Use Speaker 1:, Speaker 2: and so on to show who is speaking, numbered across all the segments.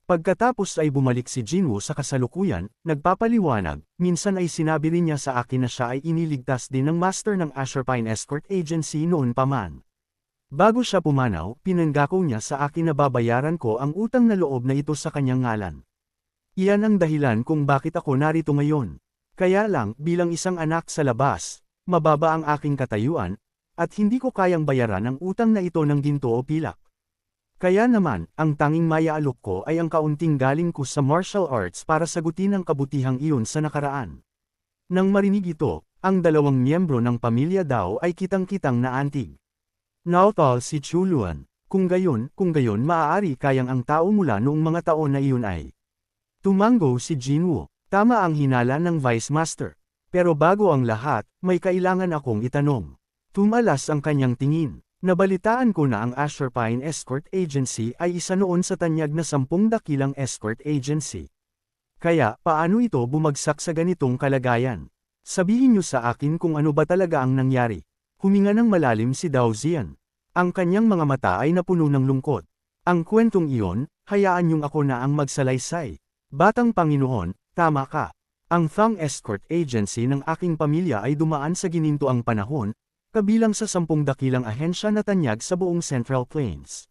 Speaker 1: Pagkatapos ay bumalik si Jinwoo sa kasalukuyan, nagpapaliwanag, minsan ay sinabi rin niya sa akin na siya ay iniligtas din ng master ng Asherpine Escort Agency noon pa man. Bago siya pumanaw, pinangako niya sa akin na babayaran ko ang utang na loob na ito sa kanyang ngalan. Iyan ang dahilan kung bakit ako narito ngayon. Kaya lang, bilang isang anak sa labas, mababa ang aking katayuan, at hindi ko kayang bayaran ang utang na ito ng ginto o pilak. Kaya naman, ang tanging maiaalok ko ay ang kaunting galing ko sa martial arts para sagutin ang kabutihang iyon sa nakaraan. Nang marinig ito, ang dalawang miyembro ng pamilya daw ay kitang-kitang naantig. Nautol si Chuluan. Kung gayon maaari kayang ang tao mula noong mga taon na iyon ay. Tumango si Jinwoo. Tama ang hinala ng Vice Master. Pero bago ang lahat, may kailangan akong itanong. Tumalas ang kanyang tingin. Nabalitaan ko na ang Asherpine Escort Agency ay isa noon sa tanyag na 10 dakilang escort agency. Kaya, paano ito bumagsak sa ganitong kalagayan? Sabihin niyo sa akin kung ano ba talaga ang nangyari. Huminga ng malalim si Dao Zian. Ang kanyang mga mata ay napuno ng lungkot. Ang kwentong iyon, hayaan niyong ako na ang magsalaysay. Batang Panginoon, tama ka. Ang Thang Escort Agency ng aking pamilya ay dumaan sa ginintoang panahon, kabilang sa 10 dakilang ahensya na tanyag sa buong Central Plains.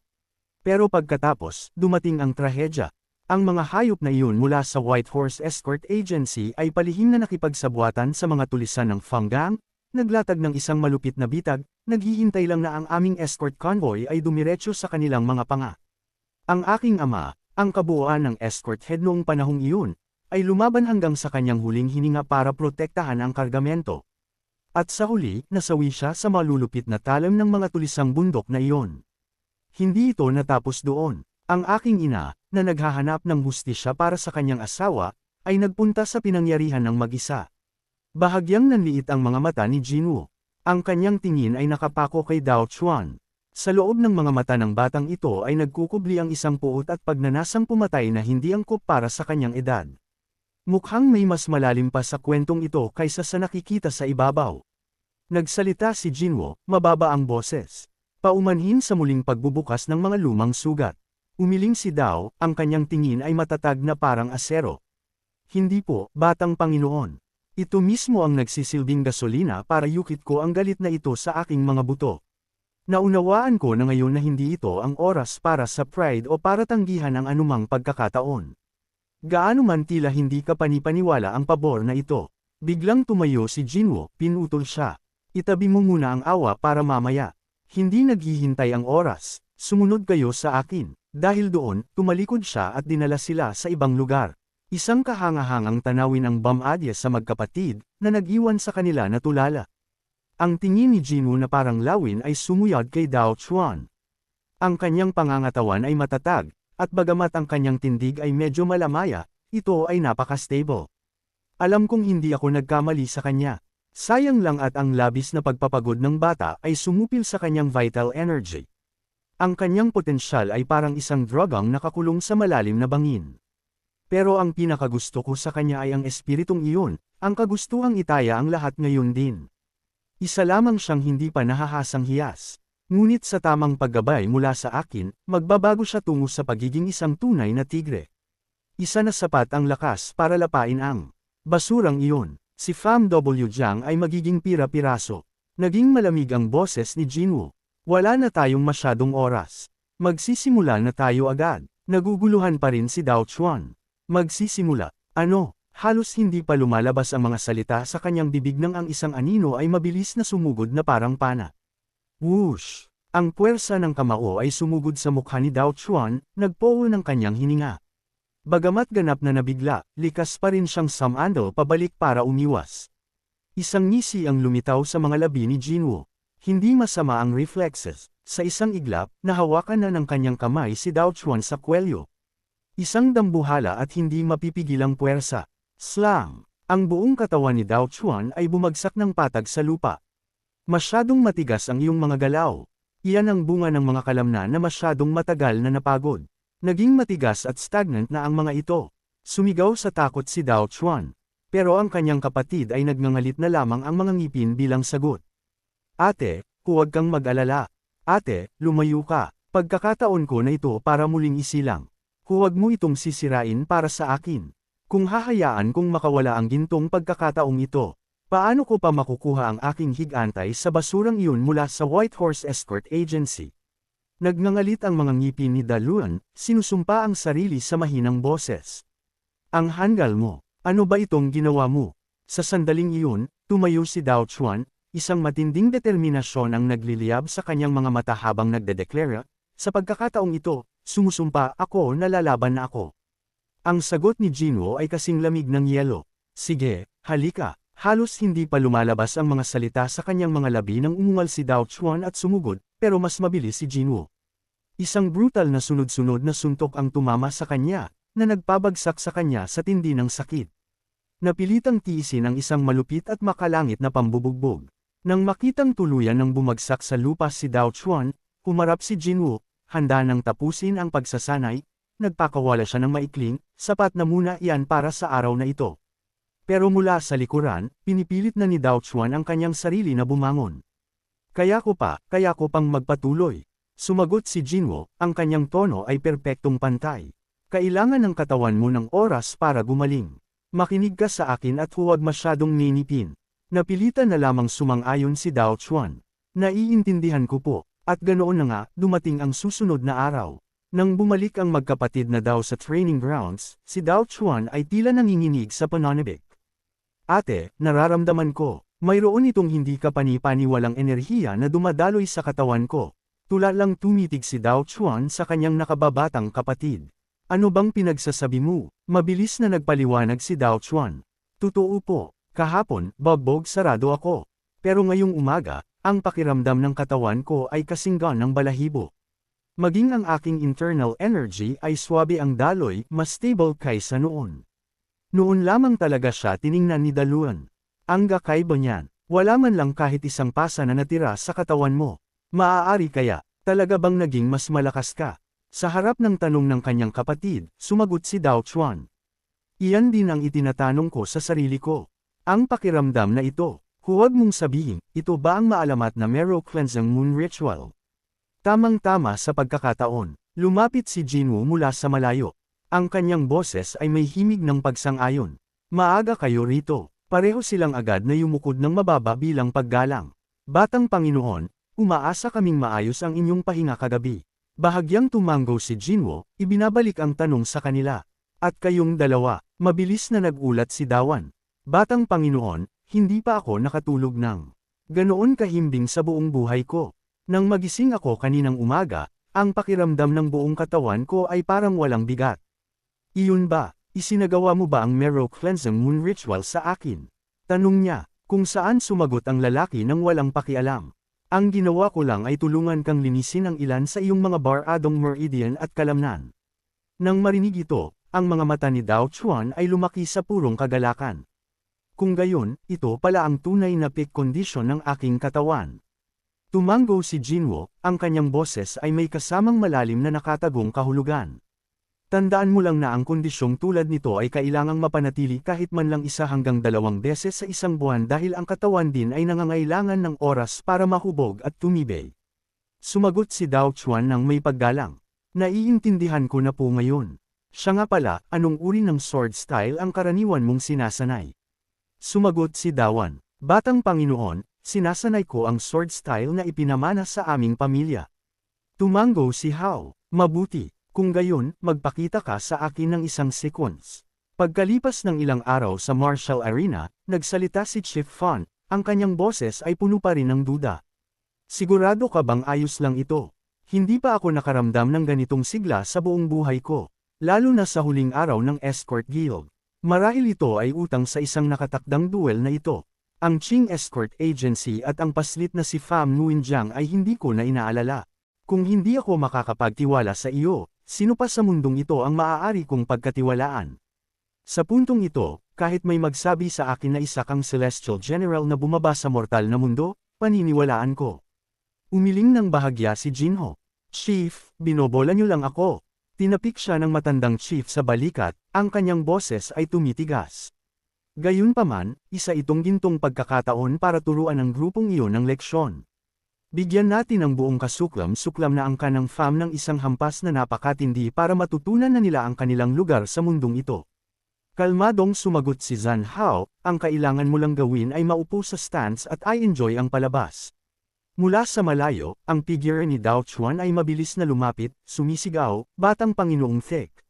Speaker 1: Pero pagkatapos, dumating ang trahedya. Ang mga hayop na iyon mula sa White Horse Escort Agency ay palihim na nakipagsabuatan sa mga tulisan ng Fanggang, naglatag ng isang malupit na bitag, naghihintay lang na ang aming escort convoy ay dumiretso sa kanilang mga panga. Ang aking ama, ang kabuuan ng escort head noong panahong iyon, ay lumaban hanggang sa kanyang huling hininga para protektahan ang kargamento. At sa huli, nasawi siya sa malulupit na talam ng mga tulisang bundok na iyon. Hindi ito natapos doon. Ang aking ina, na naghahanap ng hustisya para sa kanyang asawa, ay nagpunta sa pinangyarihan ng mag-isa. Bahagyang nanliit ang mga mata ni Jinwoo. Ang kanyang tingin ay nakapako kay Dao Chuan. Sa loob ng mga mata ng batang ito ay nagkukubli ang isang puot at pagnanasang pumatay na hindi angkop para sa kanyang edad. Mukhang may mas malalim pa sa kwentong ito kaysa sa nakikita sa ibabaw. Nagsalita si Jinwoo, mababa ang boses. Paumanhin sa muling pagbubukas ng mga lumang sugat. Umiling si Dao, ang kanyang tingin ay matatag na parang asero. Hindi po, Batang Panginoon. Ito mismo ang nagsisilbing gasolina para yukit ko ang galit na ito sa aking mga buto. Naunawaan ko na ngayon na hindi ito ang oras para sa pride o para tanggihan ang anumang pagkakataon. Gaano man tila hindi ka panipaniwala ang pabor na ito. Biglang tumayo si Jinwoo, pinutol siya. Itabi mo muna ang awa para mamaya. Hindi naghihintay ang oras, sumunod kayo sa akin. Dahil doon, tumalikod siya at dinala sila sa ibang lugar. Isang kahangahangang tanawin ang Bam-adya sa magkapatid, na nag-iwan sa kanila na tulala. Ang tingin ni Jinwoo na parang lawin ay sumuyad kay Dao Chuan. Ang kanyang pangangatawan ay matatag, at bagamat ang kanyang tindig ay medyo malamaya, ito ay napaka-stable. Alam kong hindi ako nagkamali sa kanya. Sayang lang at ang labis na pagpapagod ng bata ay sumupil sa kanyang vital energy. Ang kanyang potensyal ay parang isang dragang nakakulong sa malalim na bangin. Pero ang pinakagusto ko sa kanya ay ang espiritong iyon, ang kagustuhang itaya ang lahat ngayon din. Isa lamang siyang hindi pa nahahasang hiyas. Ngunit sa tamang paggabay mula sa akin, magbabago siya tungo sa pagiging isang tunay na tigre. Isa na sapat ang lakas para lapain ang basurang iyon. Si Pham W. Jiang ay magiging pira-piraso. Naging malamig ang boses ni Jinwoo. Wala na tayong masyadong oras. Magsisimula na tayo agad. Naguguluhan pa rin si Dao Chuan. Magsisimula. Ano? Halos hindi pa lumalabas ang mga salita sa kanyang bibig nang ang isang anino ay mabilis na sumugod na parang pana. Whoosh! Ang puwersa ng kamao ay sumugod sa mukha ni Dao Chuan, nagpool ng kanyang hininga. Bagamat ganap na nabigla, likas pa rin siyang sumandal pabalik para umiwas. Isang ngisi ang lumitaw sa mga labi ni Jinwoo. Hindi masama ang reflexes. Sa isang iglap, nahawakan na ng kanyang kamay si Dao Chuan sa kwelyo. Isang dambuhala at hindi mapipigilang puwersa. Slam! Ang buong katawan ni Dao Chuan ay bumagsak ng patag sa lupa. Masyadong matigas ang iyong mga galaw. Iyan ang bunga ng mga kalamnan na masyadong matagal na napagod. Naging matigas at stagnant na ang mga ito. Sumigaw sa takot si Dao Chuan. Pero ang kanyang kapatid ay nagngangalit na lamang ang mga ngipin bilang sagot. Ate, huwag kang mag-alala. Ate, lumayo ka. Pagkakataon ko na ito para muling isilang. Huwag mo itong sisirain para sa akin. Kung hahayaan kong makawala ang gintong pagkakataong ito, paano ko pa makukuha ang aking higantay sa basurang iyon mula sa Whitehorse Escort Agency? Nagngangalit ang mga ngipin ni Daluan, sinusumpa ang sarili sa mahinang boses. Ang handgal mo, ano ba itong ginawa mo? Sa sandaling iyon, tumayo si Dao Chuan, isang matinding determinasyon ang nagliliyab sa kanyang mga mata habang nagdedeklara, sa pagkakataong ito, sumusumpa ako na lalaban na ako. Ang sagot ni Jinwo ay kasing lamig ng yelo. Sige, halika. Halos hindi pa lumalabas ang mga salita sa kanyang mga labi nang umungal si Dao Chuan at sumugod, pero mas mabilis si Jinwo. Isang brutal na sunod-sunod na suntok ang tumama sa kanya, na nagpabagsak sa kanya sa tindi ng sakit. Napilitang tiisin ang isang malupit at makalangit na pambubugbog. Nang makitang tuluyan ng bumagsak sa lupa si Dao Chuan, humarap si Jinwo, handa nang tapusin ang pagsasanay, nagpakawala siya ng maikling, sapat na muna iyan para sa araw na ito. Pero mula sa likuran, pinipilit na ni Dao Chuan ang kanyang sarili na bumangon. Kaya ko pang magpatuloy. Sumagot si Jinwo, ang kanyang tono ay perpektong pantay. Kailangan ng katawan mo ng oras para gumaling. Makinig ka sa akin at huwag masyadong ninipin. Napilitan na lamang sumang-ayon si Dao Chuan. Naiintindihan ko po. At ganoon na nga, dumating ang susunod na araw. Nang bumalik ang magkapatid na Dao sa training grounds, si Dao Chuan ay tila nanginginig sa pananabik. Ate, nararamdaman ko, mayroon itong hindi kapani-paniwalang enerhiya na dumadaloy sa katawan ko. Tula lang tumitig si Dao Chuan sa kanyang nakababatang kapatid. Ano bang pinagsasabi mo? Mabilis na nagpaliwanag si Dao Chuan. Totoo po, kahapon, bagbog sarado ako. Pero ngayong umaga, ang pakiramdam ng katawan ko ay kasinggan ng balahibo. Maging ang aking internal energy ay swabe ang daloy, mas stable kaysa noon. Noon lamang talaga siya tiningnan ni Daluan. Ang kakaiba niyan, wala man lang kahit isang pasa na natira sa katawan mo. Maaari kaya, talaga bang naging mas malakas ka? Sa harap ng tanong ng kanyang kapatid, sumagot si Dao Chuan. Iyan din ang itinatanong ko sa sarili ko. Ang pakiramdam na ito. Huwag mong sabihin, ito ba ang maalamat na Marrow Cleansing Moon Ritual? Tamang-tama sa pagkakataon, lumapit si Jinwo mula sa malayo. Ang kanyang boses ay may himig ng pagsang-ayon. Maaga kayo rito, pareho silang agad na yumukod ng mababa bilang paggalang. Batang Panginoon, umaasa kaming maayos ang inyong pahinga kagabi. Bahagyang tumango si Jinwo, ibinabalik ang tanong sa kanila. At kayong dalawa, mabilis na nagulat si Dawan. Batang Panginoon, hindi pa ako nakatulog ng ganoon kahimbing sa buong buhay ko. Nang magising ako kaninang umaga, ang pakiramdam ng buong katawan ko ay parang walang bigat. Iyon ba, isinagawa mo ba ang Marrow Cleansing Moon Ritual sa akin? Tanong niya, kung saan sumagot ang lalaki nang walang pakialam. Ang ginawa ko lang ay tulungan kang linisin ang ilan sa iyong mga baradong meridian at kalamnan. Nang marinig ito, ang mga mata ni Dao Chuan ay lumaki sa purong kagalakan. Kung gayon, ito pala ang tunay na peak condition ng aking katawan. Tumango si Jinwo, ang kanyang boses ay may kasamang malalim na nakatagong kahulugan. Tandaan mo lang na ang kondisyong tulad nito ay kailangang mapanatili kahit man lang 1 hanggang 2 beses sa isang buwan dahil ang katawan din ay nangangailangan ng oras para mahubog at tumibay. Sumagot si Dao Chuan ng may paggalang. Naiintindihan ko na po ngayon. Siya nga pala, anong uri ng sword style ang karaniwan mong sinasanay? Sumagot si Dawan. Batang Panginoon, sinasanay ko ang sword style na ipinamana sa aming pamilya. Tumango si Hao. Mabuti, kung gayon, magpakita ka sa akin ng 1 seconds. Pagkalipas ng ilang araw sa martial arena, nagsalita si Chief Fan, ang kanyang boses ay puno pa rin ng duda. Sigurado ka bang ayos lang ito? Hindi pa ako nakaramdam ng ganitong sigla sa buong buhay ko, lalo na sa huling araw ng Escort Guild. Marahil ito ay utang sa isang nakatakdang duel na ito. Ang Qing Escort Agency at ang paslit na si Pham Nguyen Giang ay hindi ko na inaalala. Kung hindi ako makakapagtiwala sa iyo, sino pa sa mundong ito ang maaari kong pagkatiwalaan? Sa puntong ito, kahit may magsabi sa akin na isa kang Celestial General na bumaba sa mortal na mundo, paniniwalaan ko. Umiling ng bahagya si Jinho. Chief, binobola niyo lang ako. Tinapik siya ng matandang chief sa balikat, ang kanyang boses ay tumitigas. Gayunpaman, isa itong gintong pagkakataon para turuan ang grupong iyon ng leksyon. Bigyan natin ang buong kasuklam-suklam na angka ng fam ng isang hampas na napakatindi para matutunan na nila ang kanilang lugar sa mundong ito. Kalmadong sumagot si Zhan Hao, ang kailangan mo lang gawin ay maupo sa stance at i-enjoy ang palabas. Mula sa malayo, ang figure ni Dao Chuan ay mabilis na lumapit, sumisigaw, "Batang Panginoong Thick."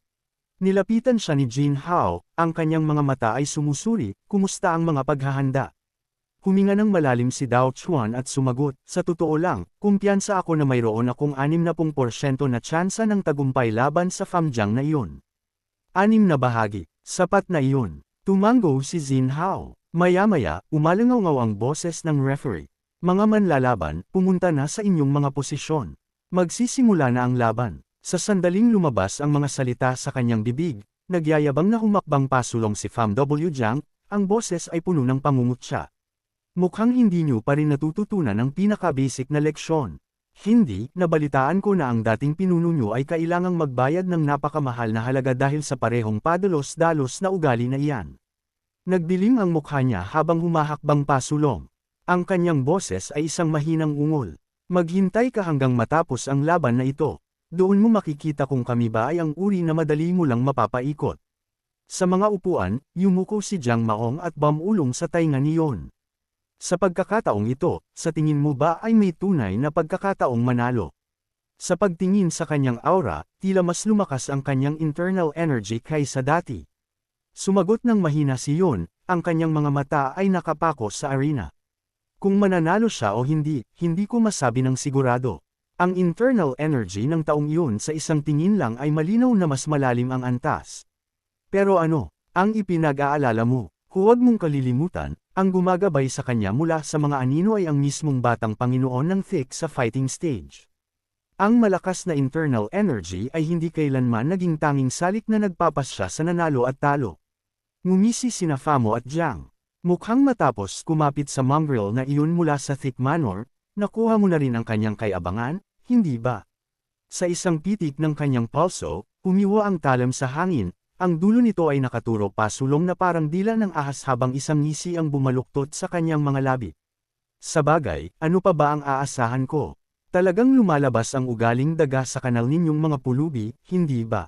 Speaker 1: Nilapitan siya ni Jin Hao, ang kanyang mga mata ay sumusuri, "Kumusta ang mga paghahanda?" Huminga ng malalim si Dao Chuan at sumagot, "Sa totoo lang, kumpiyansa ako na mayroon akong 60% na tsansa ng tagumpay laban sa Famjiang na iyon." 6 na bahagi, sapat na iyon. Tumango si Jin Hao. Maya-maya, umalangaw ang boses ng referee. "Mga manlalaban, pumunta na sa inyong mga posisyon. Magsisimula na ang laban." Sa sandaling lumabas ang mga salita sa kanyang bibig, nagyayabang na humakbang pasulong si Pham W. Jiang, ang boses ay puno ng pangungutya. "Mukhang hindi niyo pa rin natututunan ang pinaka-basic na leksyon. Hindi, nabalitaan ko na ang dating pinuno niyo ay kailangang magbayad ng napakamahal na halaga dahil sa parehong padalos-dalos na ugali na iyan." Nagdilim ang mukha niya habang humahakbang pasulong. Ang kanyang boses ay isang mahinang ungol. "Maghintay ka hanggang matapos ang laban na ito. Doon mo makikita kung kami ba ay ang uri na madali mo lang mapapaikot." Sa mga upuan, yumuko si Jiang Maong at bumulong sa tainga niyon. "Sa pagkakataong ito, sa tingin mo ba ay may tunay na pagkakataong manalo?" Sa pagtingin sa kanyang aura, tila mas lumakas ang kanyang internal energy kaysa dati. Sumagot ng mahina si Yun, ang kanyang mga mata ay nakapako sa arena. "Kung mananalo siya o hindi, hindi ko masabi ng sigurado. Ang internal energy ng taong iyon sa isang tingin lang ay malinaw na mas malalim ang antas. Pero ano, ang ipinag-aalala mo, huwag mong kalilimutan, ang gumagabay sa kanya mula sa mga anino ay ang mismong batang Panginoon ng Thick sa fighting stage. Ang malakas na internal energy ay hindi kailanman naging tanging salik na nagpapasya sa nanalo at talo." Ngumisi sina Famo at Jiang. Mukhang matapos kumapit sa mongrel na iyon mula sa Thick Manor, nakuha mo na rin ang kanyang kayabangan, hindi ba? Sa isang pitik ng kanyang pulso, umiwa ang talam sa hangin, ang dulo nito ay nakaturo pasulong na parang dila ng ahas habang isang ngisi ang bumaluktot sa kanyang mga labi. "Sabagay, ano pa ba ang aasahan ko? Talagang lumalabas ang ugaling daga sa kanal ninyong mga pulubi, hindi ba?"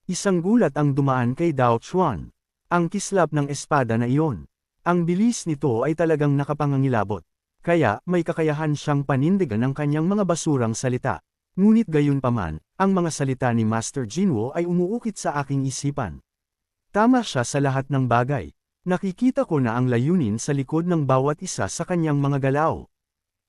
Speaker 1: Isang gulat ang dumaan kay Dao Chuan. Ang kislap ng espada na iyon. Ang bilis nito ay talagang nakapangangilabot. Kaya, may kakayahan siyang panindigan ang kanyang mga basurang salita. Ngunit gayunpaman, ang mga salita ni Master Jinwo ay umuukit sa aking isipan. Tama siya sa lahat ng bagay. Nakikita ko na ang layunin sa likod ng bawat isa sa kanyang mga galaw.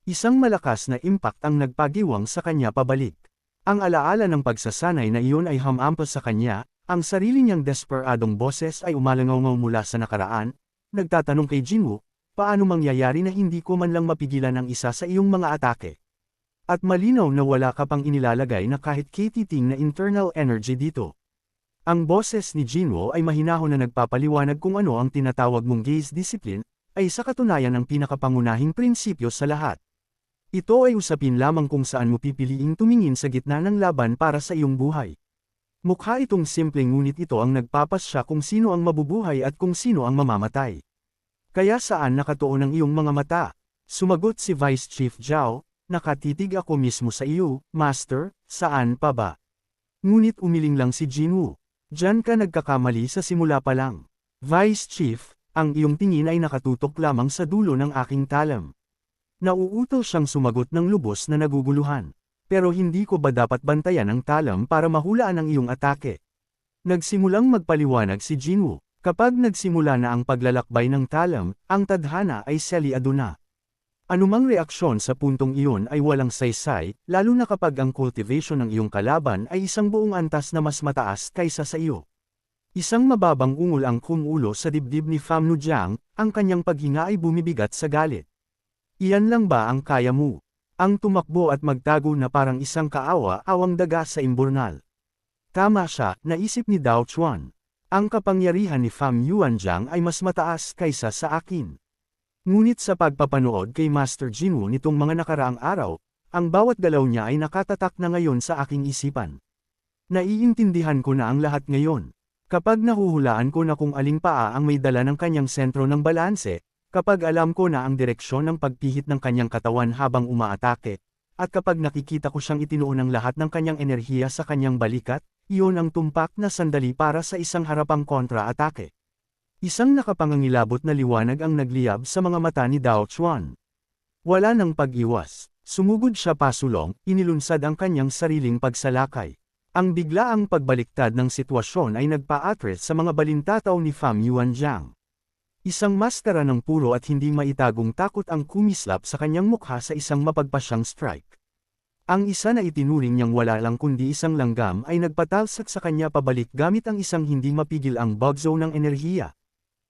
Speaker 1: Isang malakas na impact ang nagpagiwang sa kanya pabalik. Ang alaala ng pagsasanay na iyon ay humampas sa kanya, ang sarili niyang desperadong boses ay umalangaw mula sa nakaraan, nagtatanong kay Jinwo, "Paano mangyayari na hindi ko man lang mapigilan ang isa sa iyong mga atake? At malinaw na wala ka pang inilalagay na kahit kititing na internal energy dito." Ang boses ni Jinwo ay mahinahon na nagpapaliwanag kung ano ang tinatawag mong gaze discipline, ay sa katunayan ang pinakapangunahing prinsipyo sa lahat. Ito ay usapin lamang kung saan mo pipiliing tumingin sa gitna ng laban para sa iyong buhay. Mukha itong simpleng ngunit ito ang nagpapasya kung sino ang mabubuhay at kung sino ang mamamatay. "Kaya saan nakatuon ang iyong mga mata?" Sumagot si Vice Chief Zhao, "Nakatitig ako mismo sa iyo, Master, saan pa ba?" Ngunit umiling lang si Jinwoo. "Diyan ka nagkakamali sa simula pa lang. Vice Chief, ang iyong tingin ay nakatutok lamang sa dulo ng aking talam." Nauuto siyang sumagot ng lubos na naguguluhan. "Pero hindi ko ba dapat bantayan ang talam para mahulaan ang iyong atake?" Nagsimulang magpaliwanag si Jinwoo. Kapag nagsimula na ang paglalakbay ng talam, ang tadhana ay selyado na. Anumang reaksyon sa puntong iyon ay walang saysay, lalo na kapag ang cultivation ng iyong kalaban ay isang buong antas na mas mataas kaysa sa iyo. Isang mababang ungol ang kumulo sa dibdib ni Pham Nu Jiang, ang kanyang paghinga ay bumibigat sa galit. "Iyan lang ba ang kaya mo?" Ang tumakbo at magtago na parang isang kaawa-awang daga sa imburnal. Tama siya, naisip ni Dao Chuan. Ang kapangyarihan ni Pham Yuanjiang ay mas mataas kaysa sa akin. Ngunit sa pagpapanood kay Master Jinwoo nitong mga nakaraang araw, ang bawat galaw niya ay nakatatak na ngayon sa aking isipan. Naiintindihan ko na ang lahat ngayon. Kapag nahuhulaan ko na kung aling paa ang may dala ng kanyang sentro ng balanse, Kapag alam ko na ang direksyon ng pagpihit ng kanyang katawan habang umaatake, at kapag nakikita ko siyang itinuon ang lahat ng kanyang enerhiya sa kanyang balikat, iyon ang tumpak na sandali para sa isang harapang kontra-atake. Isang nakapangangilabot na liwanag ang nagliyab sa mga mata ni Dao Chuan. Wala nang pag-iwas. Sumugod siya pasulong, inilunsad ang kanyang sariling pagsalakay. Ang biglaang pagbaliktad ng sitwasyon ay nagpa-atres sa mga balintataw ni Pham Yuanjiang. Isang maskara ng puro at hindi maitagong takot ang kumislap sa kanyang mukha sa isang mapagpasyang strike. Ang isa na itinuring niyang wala lang kundi isang langgam ay nagpatalsak sa kanya pabalik gamit ang isang hindi mapigil ang bug zone ng enerhiya.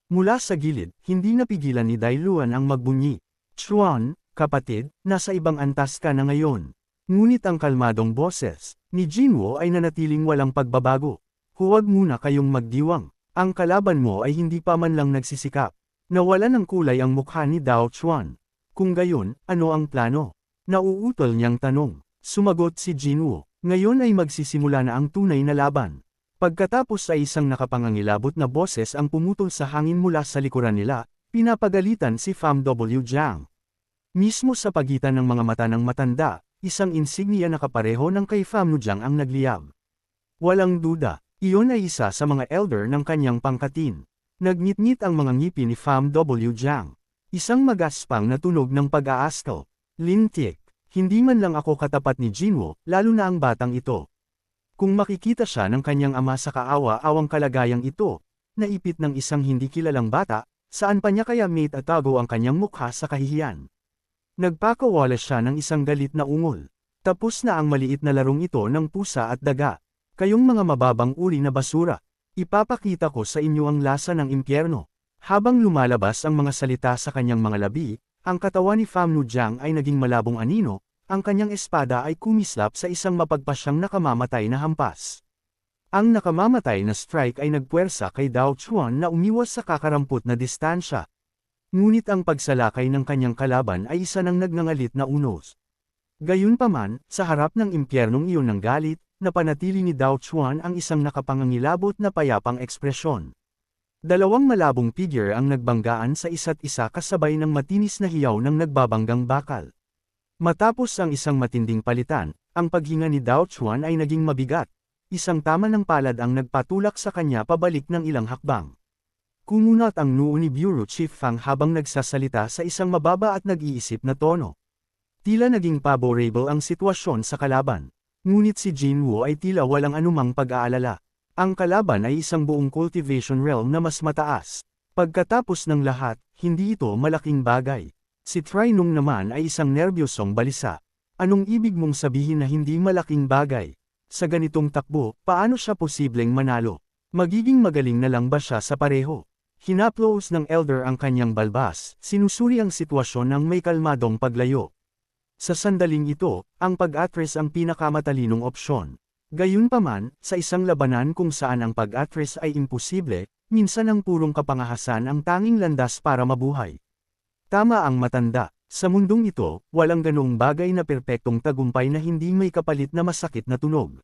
Speaker 1: Mula sa gilid, hindi napigilan ni Dai Luan ang magbunyi. "Chuan, kapatid, nasa ibang antas ka na ngayon." Ngunit ang kalmadong boses ni Jinwo ay nanatiling walang pagbabago. "Huwag muna kayong magdiwang. Ang kalaban mo ay hindi pa man lang nagsisikap." Nawala ng kulay ang mukha ni Dao Chuan. "Kung gayon, ano ang plano?" Nauutol niyang tanong. Sumagot si Jinwo, "Ngayon ay magsisimula na ang tunay na laban." Pagkatapos ay isang nakapangangilabot na boses ang pumutol sa hangin mula sa likuran nila, pinapagalitan si Pham W. Jiang. Mismo sa pagitan ng mga mata ng matanda, isang insignia na kapareho ng kay Pham Jiang ang nagliyab. Walang duda, iyon ay isa sa mga elder ng kanyang pangkatin. Nagngit-ngit ang mga ngipin ni Pham W. Jiang. Isang magaspang na tunog ng pag-aaskal. "Lintik, hindi man lang ako katapat ni Jinwo, lalo na ang batang ito." Kung makikita siya ng kanyang ama sa kaawa-awang kalagayang ito, naipit ng isang hindi kilalang bata, saan pa niya kaya maitatago ang kanyang mukha sa kahihiyan? Nagpakawala siya ng isang galit na ungol. "Tapos na ang maliit na larong ito ng pusa at daga. Kayong mga mababang uri na basura. Ipapakita ko sa inyo ang lasa ng impyerno." Habang lumalabas ang mga salita sa kanyang mga labi, ang katawan ni Pham Jiang ay naging malabong anino, ang kanyang espada ay kumislap sa isang mapagpasyang nakamamatay na hampas. Ang nakamamatay na strike ay nagpuwersa kay Dao Chuan na umiwas sa kakarampot na distansya. Ngunit ang pagsalakay ng kanyang kalaban ay isa ng nagngangalit na unos. Gayunpaman, sa harap ng impyernong iyon ng galit, napanatili ni Dao Chuan ang isang nakapangangilabot na payapang ekspresyon. Dalawang malabong figure ang nagbanggaan sa isa't isa kasabay ng matinis na hiyaw ng nagbabanggang bakal. Matapos ang isang matinding palitan, ang paghinga ni Dao Chuan ay naging mabigat. Isang tama ng palad ang nagpatulak sa kanya pabalik ng ilang hakbang. Kumunat ang noo ni Bureau Chief Fang habang nagsasalita sa isang mababa at nag-iisip na tono. Tila naging favorable ang sitwasyon sa kalaban. Ngunit si Jinwo ay tila walang anumang pag-aalala. Ang kalaban ay isang buong cultivation realm na mas mataas. Pagkatapos ng lahat, hindi ito malaking bagay. Si Trinong naman ay isang nerbyosong balisa. Anong ibig mong sabihin na hindi malaking bagay? Sa ganitong takbo, paano siya posibleng manalo? Magiging magaling na lang ba siya sa pareho? Hinaplos ng elder ang kanyang balbas, sinusuri ang sitwasyon ng may kalmadong paglayo. Sa sandaling ito, ang pag-atres ang pinakamatalinong opsyon. Gayunpaman, sa isang labanan kung saan ang pag-atres ay imposible, minsan ang purong kapangahasan ang tanging landas para mabuhay. Tama ang matanda, sa mundong ito, walang ganoong bagay na perpektong tagumpay na hindi may kapalit na masakit na tunog.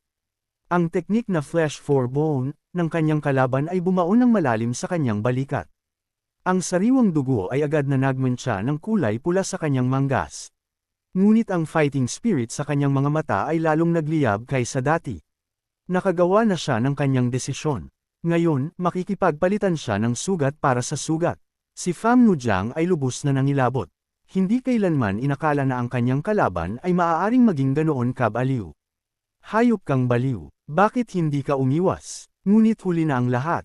Speaker 1: Ang teknik na flesh for bone ng kanyang kalaban ay bumaon ng malalim sa kanyang balikat. Ang sariwang dugo ay agad na nagmantsa ng kulay pula sa kanyang manggas. Ngunit ang fighting spirit sa kanyang mga mata ay lalong nagliyab kaysa dati. Nakagawa na siya ng kanyang desisyon. Ngayon, makikipagpalitan siya ng sugat para sa sugat. Si Pham Jiang ay lubos na nangilabot. Hindi kailanman inakala na ang kanyang kalaban ay maaaring maging ganoon kabaliw. Hayop kang baliw, bakit hindi ka umiwas? Ngunit huli na ang lahat.